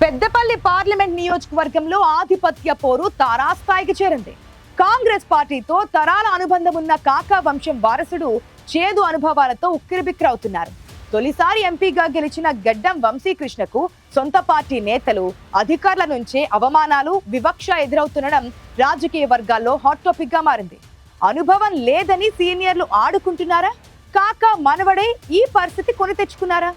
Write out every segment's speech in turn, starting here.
Peddapalli parliament నియోజకవర్గంలో ఆధిపత్య పోరు తారాస్థాయికి చేరింది. కాంగ్రెస్ పార్టీతో తరాల అనుబంధం ఉన్న కాకా వంశం వారసుడు చేదు అనుభవాలతో ఉక్కిరిబిక్కిరవుతున్నారు. తొలిసారి ఎంపీగా గెలిచిన గడ్డం వంశీకృష్ణకు సొంత పార్టీ నేతలు, అధికారుల నుంచే అవమానాలు, వివక్ష ఎదురవుతుండడం రాజకీయ వర్గాల్లో హాట్ టాపిక్ గా మారింది. అనుభవం లేదని సీనియర్లు ఆడుకుంటున్నారా? కాకా మనవడే ఈ పరిస్థితి కొని తెచ్చుకున్నారా?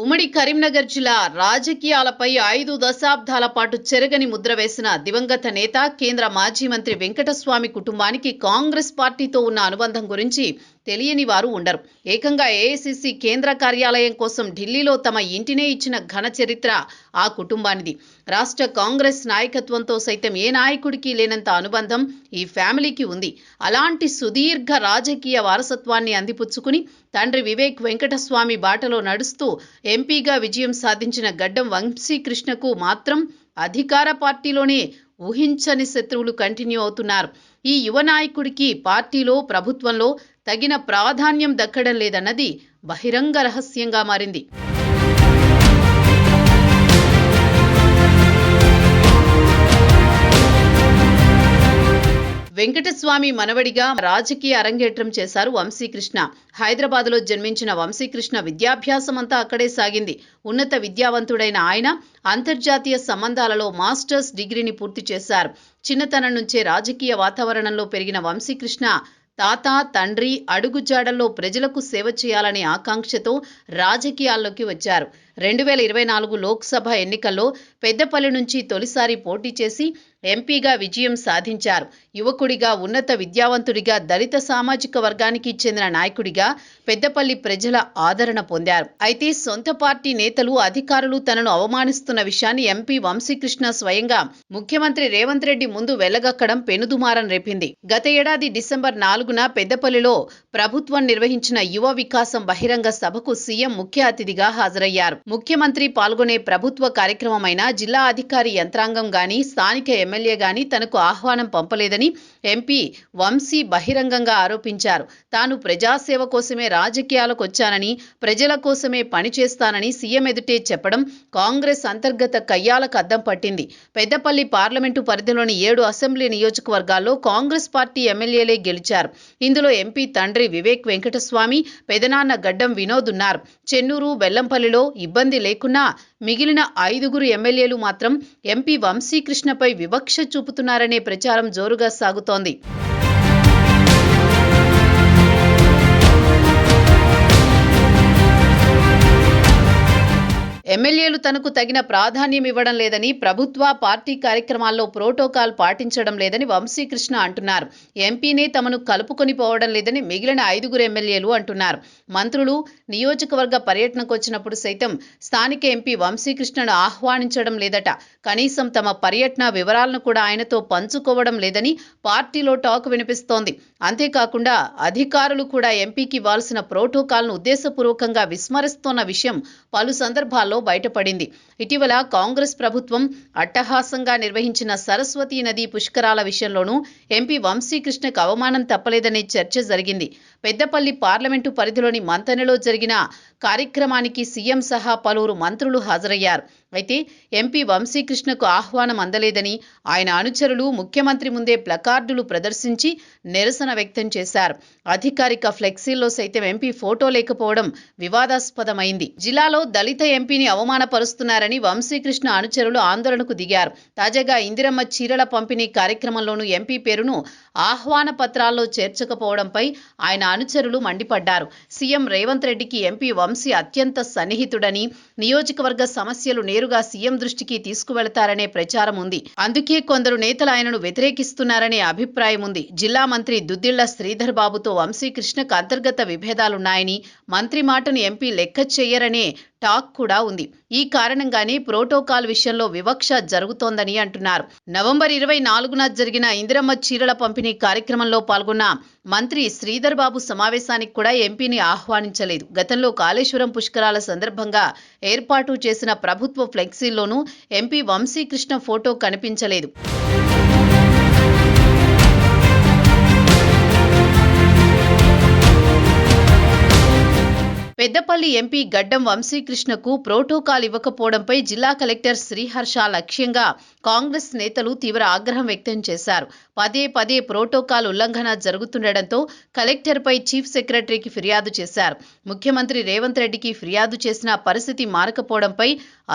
ఉమ్మడి కరీంనగర్ జిల్లా రాజకీయాలపై 5 దశాబ్దాల పాటు చెరగని ముద్ర వేసిన దివంగత నేత, కేంద్ర మాజీ మంత్రి వెంకటస్వామి కుటుంబానికి కాంగ్రెస్ పార్టీతో ఉన్న అనుబంధం గురించి తెలియని వారు ఉండరు. ఏకంగా ఏఐసీసీ కేంద్ర కార్యాలయం కోసం ఢిల్లీలో తమ ఇంటినే ఇచ్చిన ఘన చరిత్ర ఆ కుటుంబానిది. రాష్ట్ర కాంగ్రెస్ నాయకత్వంతో సైతం ఏ నాయకుడికి లేనంత అనుబంధం ఈ ఫ్యామిలీకి ఉంది. అలాంటి సుదీర్ఘ రాజకీయ వారసత్వాన్ని అందిపుచ్చుకుని తండ్రి వివేక్ వెంకటస్వామి బాటలో నడుస్తూ ఎంపీగా విజయం సాధించిన గడ్డం వంశీకృష్ణకు మాత్రం అధికార పార్టీలోనే ఊహించని శత్రువులు కంటిన్యూ అవుతున్నారు. ఈ యువ నాయకుడికి పార్టీలో, ప్రభుత్వంలో తగిన ప్రాధాన్యం దక్కడం లేదన్నది బహిరంగ రహస్యంగా మారింది. వెంకటస్వామి మనవడిగా రాజకీయ అరంగేట్రం చేశారు వంశీకృష్ణ. హైదరాబాద్లో జన్మించిన వంశీకృష్ణ విద్యాభ్యాసం అంతా అక్కడే సాగింది. ఉన్నత విద్యావంతుడైన ఆయన అంతర్జాతీయ సంబంధాలలో మాస్టర్స్ డిగ్రీని పూర్తి చేశారు. చిన్నతనం నుంచే రాజకీయ వాతావరణంలో పెరిగిన వంశీకృష్ణ తాత, తండ్రి అడుగుజాడల్లో ప్రజలకు సేవ చేయాలనే ఆకాంక్షతో రాజకీయాల్లోకి వచ్చారు. 2024 లోక్సభ ఎన్నికల్లో పెద్దపల్లి నుంచి తొలిసారి పోటీ చేసి ఎంపీగా విజయం సాధించారు. యువకుడిగా, ఉన్నత విద్యావంతుడిగా, దళిత సామాజిక వర్గానికి చెందిన నాయకుడిగా పెద్దపల్లి ప్రజల ఆదరణ పొందారు. అయితే సొంత పార్టీ నేతలు, అధికారులు తనను అవమానిస్తున్న విషయాన్ని ఎంపీ వంశీకృష్ణ స్వయంగా ముఖ్యమంత్రి రేవంత్ రెడ్డి ముందు వెళ్లగక్కడం పెనుదుమారం రేపింది. గత ఏడాది డిసెంబర్ 4న పెద్దపల్లిలో ప్రభుత్వం నిర్వహించిన యువ వికాసం బహిరంగ సభకు సీఎం ముఖ్య అతిథిగా హాజరయ్యారు. ముఖ్యమంత్రి పాల్గొనే ప్రభుత్వ కార్యక్రమమైన జిల్లా అధికారి యంత్రాంగం గాని, స్థానిక ఎమ్మెల్యే గాని తనకు ఆహ్వానం పంపలేదని ఎంపీ వంశీ బహిరంగంగా ఆరోపించారు. తాను ప్రజాసేవ కోసమే రాజకీయాలకు వచ్చానని, ప్రజల కోసమే పనిచేస్తానని సీఎం ఎదుటే చెప్పడం కాంగ్రెస్ అంతర్గత కయ్యాలకు అద్దం పట్టింది. పెద్దపల్లి పార్లమెంటు పరిధిలోని 7 అసెంబ్లీ నియోజకవర్గాల్లో కాంగ్రెస్ పార్టీ ఎమ్మెల్యేలే గెలిచారు. ఇందులో ఎంపీ తండ్రి వివేక్ వెంకటస్వామి, పెదనాన్న గడ్డం వినోద్ ఉన్నారు. చెన్నూరు, బెల్లంపల్లిలో ఇబ్బంది లేకున్నా మిగిలిన 5 ఎమ్మెల్యేలు మాత్రం ఎంపీ వంశీకృష్ణపై వివక్ష చూపుతున్నారనే ప్రచారం జోరుగా సాగుతోంది. ఎమ్మెల్యేలు తనకు తగిన ప్రాధాన్యం ఇవ్వడం లేదని, ప్రభుత్వ, పార్టీ కార్యక్రమాల్లో ప్రోటోకాల్ పాటించడం లేదని వంశీకృష్ణ అంటున్నారు. ఎంపీనే తమను కలుపుకొని పోవడం లేదని మిగిలిన 5 ఎమ్మెల్యేలు అంటున్నారు. మంత్రులు నియోజకవర్గ పర్యటనకు వచ్చినప్పుడు సైతం స్థానిక ఎంపీ వంశీకృష్ణను ఆహ్వానించడం లేదట. కనీసం తమ పర్యటన వివరాలను కూడా ఆయనతో పంచుకోవడం లేదని పార్టీలో టాక్ వినిపిస్తోంది. అంతేకాకుండా అధికారులు కూడా ఎంపీకి ఇవ్వాల్సిన ప్రోటోకాల్ను ఉద్దేశపూర్వకంగా విస్మరిస్తోన్న విషయం పలు సందర్భాల్లో బయటపడింది. ఇటీవల కాంగ్రెస్ ప్రభుత్వం అట్టహాసంగా నిర్వహించిన సరస్వతీ నదీ పుష్కరాల విషయంలోనూ ఎంపీ వంశీకృష్ణకు అవమానం తప్పలేదనే చర్చ జరిగింది. పెద్దపల్లి పార్లమెంటు పరిధిలోని మంతెనలో జరిగిన కార్యక్రమానికి సీఎం సహా పలువురు మంత్రులు హాజరయ్యారు. అయితే ఎంపీ వంశీకృష్ణకు ఆహ్వానం అందలేదని ఆయన అనుచరులు ముఖ్యమంత్రి ముందే ప్లకార్డులు ప్రదర్శించి నిరసన వ్యక్తం చేశారు. అధికారిక ఫ్లెక్సీల్లో సైతం ఎంపీ ఫోటో లేకపోవడం వివాదాస్పదమైంది. జిల్లాలో దళిత ఎంపీని అవమానపరుస్తున్నారని వంశీకృష్ణ అనుచరులు ఆందోళనకు దిగారు. తాజాగా ఇందిరమ్మ చీరల పంపిణీ కార్యక్రమంలోనూ ఎంపీ పేరును ఆహ్వాన పత్రాల్లో చేర్చకపోవడంపై ఆయన అనుచరులు మండిపడ్డారు. సీఎం రేవంత్ రెడ్డికి ఎంపీ వంశీ అత్యంత సన్నిహితుడని, నియోజకవర్గ సమస్యలు నేరుగా సీఎం దృష్టికి తీసుకువెళతారనే ప్రచారం ఉంది. అందుకే కొందరు నేతలు ఆయనను వ్యతిరేకిస్తున్నారనే అభిప్రాయం ఉంది. జిల్లా మంత్రి దుద్దిళ్ల శ్రీధర్ బాబుతో వంశీకృష్ణకు అంతర్గత విభేదాలున్నాయని, మంత్రి మాటను ఎంపీ లెక్క చెయ్యరనే టాక్ కూడా ఉంది. ఈ కారణంగానే ప్రోటోకాల్ విషయంలో వివక్ష జరుగుతోందని అంటున్నారు. నవంబర్ 24న జరిగిన ఇందిరమ్మ చీరల పంపిణీ కార్యక్రమంలో పాల్గొన్న మంత్రి శ్రీధర్ బాబు సమావేశానికి కూడా ఎంపీని ఆహ్వానించలేదు. గతంలో కాళేశ్వరం పుష్కరాల సందర్భంగా ఏర్పాటు చేసిన ప్రభుత్వ ఫ్లెక్సీల్లోనూ ఎంపీ వంశీకృష్ణ ఫోటో కనిపించలేదు. పెద్దపల్లి ఎంపీ గడ్డం వంశీకృష్ణకు ప్రోటోకాల్ ఇవ్వకపోవడంపై జిల్లా కలెక్టర్ శ్రీహర్ష లక్ష్యంగా కాంగ్రెస్ నేతలు తీవ్ర ఆగ్రహం వ్యక్తం చేశారు. పదే ప్రోటోకాల్ ఉల్లంఘన జరుగుతుండటంతో కలెక్టర్పై చీఫ్ సెక్రటరీకి ఫిర్యాదు చేశారు. ముఖ్యమంత్రి రేవంత్ రెడ్డికి ఫిర్యాదు చేసిన పరిస్థితి మారకపోవడంపై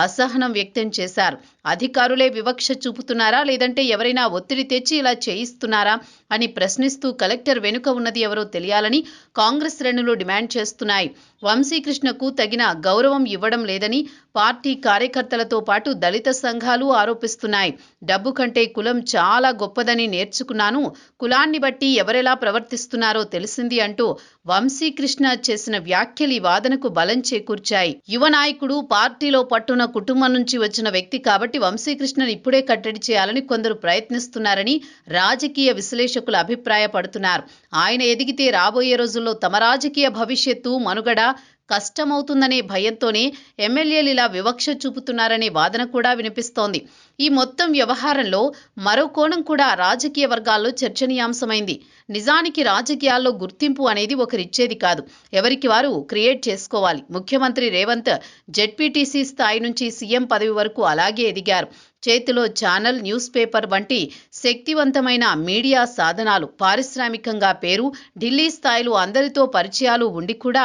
అసహనం వ్యక్తం చేశారు. అధికారులే వివక్ష చూపుతున్నారా, లేదంటే ఎవరైనా ఒత్తిడి తెచ్చి ఇలా చేయిస్తున్నారా అని ప్రశ్నిస్తూ కలెక్టర్ వెనుక ఉన్నది ఎవరో తెలియాలని కాంగ్రెస్ శ్రేణులు డిమాండ్ చేస్తున్నాయి. వంశీకృష్ణకు తగిన గౌరవం ఇవ్వడం లేదని పార్టీ కార్యకర్తలతో పాటు దళిత సంఘాలు ఆరోపిస్తున్నాయి. డబ్బు కంటే కులం చాలా గొప్పదని నేర్చుకున్నాను, కులాన్ని బట్టి ఎవరెలా ప్రవర్తిస్తున్నారో తెలిసింది అంటూ వంశీకృష్ణ చేసిన వ్యాఖ్యలు ఈ వాదనకు బలం చేకూర్చాయి. యువ నాయకుడు, పార్టీలో పట్టున కుటుంబం నుంచి వచ్చిన వ్యక్తి కాబట్టి వంశీకృష్ణను ఇప్పుడే కట్టడి చేయాలని కొందరు ప్రయత్నిస్తున్నారని రాజకీయ విశ్లేషకులు అభిప్రాయపడుతున్నారు. ఆయన ఎదిగితే రాబోయే రోజుల్లో తమ రాజకీయ భవిష్యత్తు, మనుగడ కష్టమవుతుందనే భయంతోనే ఎమ్మెల్యేలు ఇలా వివక్ష చూపుతున్నారనే వాదన కూడా వినిపిస్తోంది. ఈ మొత్తం వ్యవహారంలో మరో కోణం కూడా రాజకీయ వర్గాల్లో చర్చనీయాంశమైంది. నిజానికి రాజకీయాల్లో గుర్తింపు అనేది ఒకరిచ్చేది కాదు, ఎవరికి వారు క్రియేట్ చేసుకోవాలి. ముఖ్యమంత్రి రేవంత్ జెడ్పీటీసీ స్థాయి నుంచి సీఎం పదవి వరకు అలాగే ఎదిగారు. చేతిలో ఛానల్, న్యూస్ పేపర్ వంటి శక్తివంతమైన మీడియా సాధనాలు, పారిశ్రామికంగా పేరు, ఢిల్లీ స్థాయిలో అందరితో పరిచయాలు ఉండి కూడా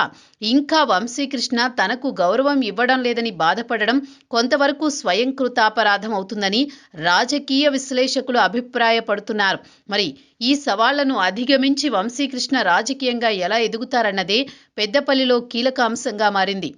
ఇంకా వంశీకృష్ణ తనకు గౌరవం ఇవ్వడం లేదని బాధపడడం కొంతవరకు స్వయంకృతాపరాధం అవుతుందని రాజకీయ విశ్లేషకులు అభిప్రాయపడుతున్నారు. మరి ఈ సవాళ్లను అధిగమించి వంశీకృష్ణ రాజకీయంగా ఎలా ఎదుగుతారన్నదే పెద్దపల్లిలో కీలక అంశంగా మారింది.